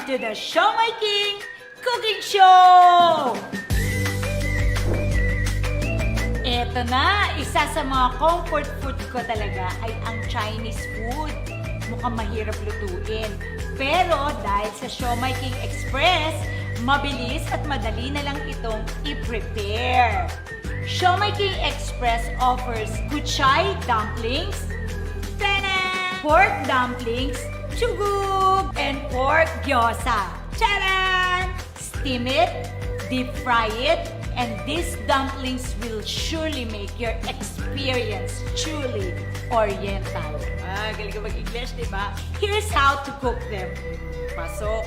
to the Siomai King Cooking Show! Eto na, isa sa mga comfort food ko talaga ay ang Chinese food. Mukhang mahirap lutuin. Pero dahil sa Siomai King Express, mabilis at madali na lang itong i-prepare. Siomai King Express offers kuchay dumplings, pork dumplings, chugug, and pork gyoza. Charan! Steam it, deep fry it, and these dumplings will surely make your experience truly oriental. Galing ka mag-English, diba? Here's how to cook them. Pasok.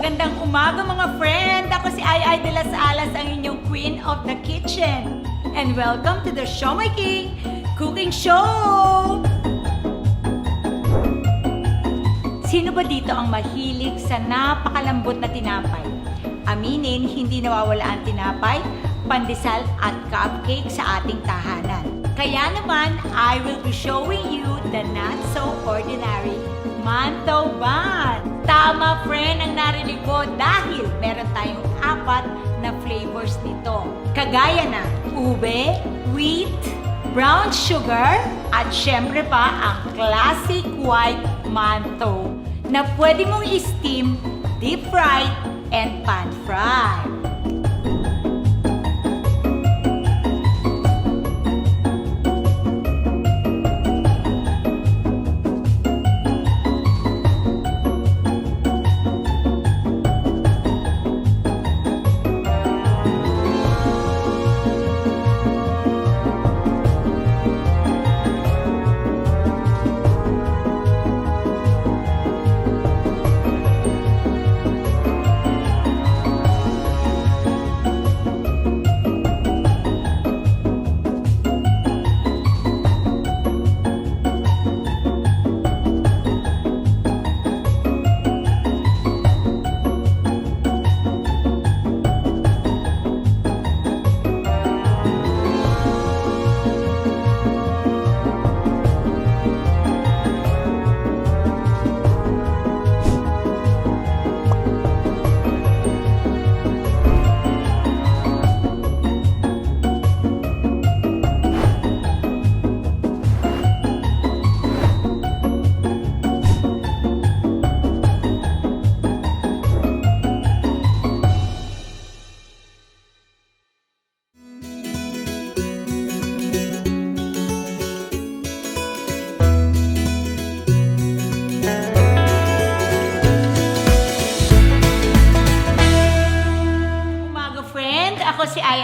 Magandang umaga mga friend! Ako si Aiai Delas ang inyong Queen of the Kitchen. And welcome to the Siomai King Cooking Show! Sino ba dito ang mahilig sa napakalambot na tinapay? Aminin, hindi nawawala ang tinapay, pandesal at cupcake sa ating tahanan. Kaya naman, I will be showing you the not so ordinary Mantho bun. Tama friend ang narinig ko dahil meron tayong 4 na flavors nito. Kagaya ng ube, wheat, brown sugar, at syempre pa ang classic white mantho na pwede mong i-steam, deep fried, and pan fried.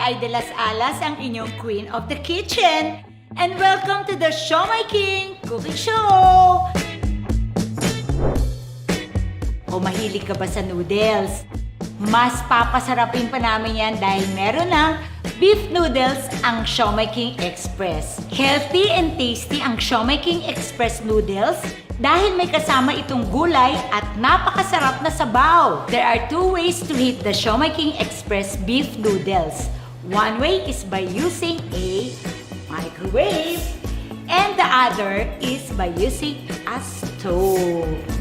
Aiai Delas ang inyong queen of the kitchen. And welcome to the Siomai King Cooking Show! O mahilig ka ba sa noodles? Mas papasarapin pa namin yan dahil meron ng beef noodles ang Siomai King Express. Healthy and tasty ang Siomai King Express noodles dahil may kasama itong gulay at napakasarap na sabaw. There are two ways to heat the Siomai King Express beef noodles. One way is by using a microwave and the other is by using a stove.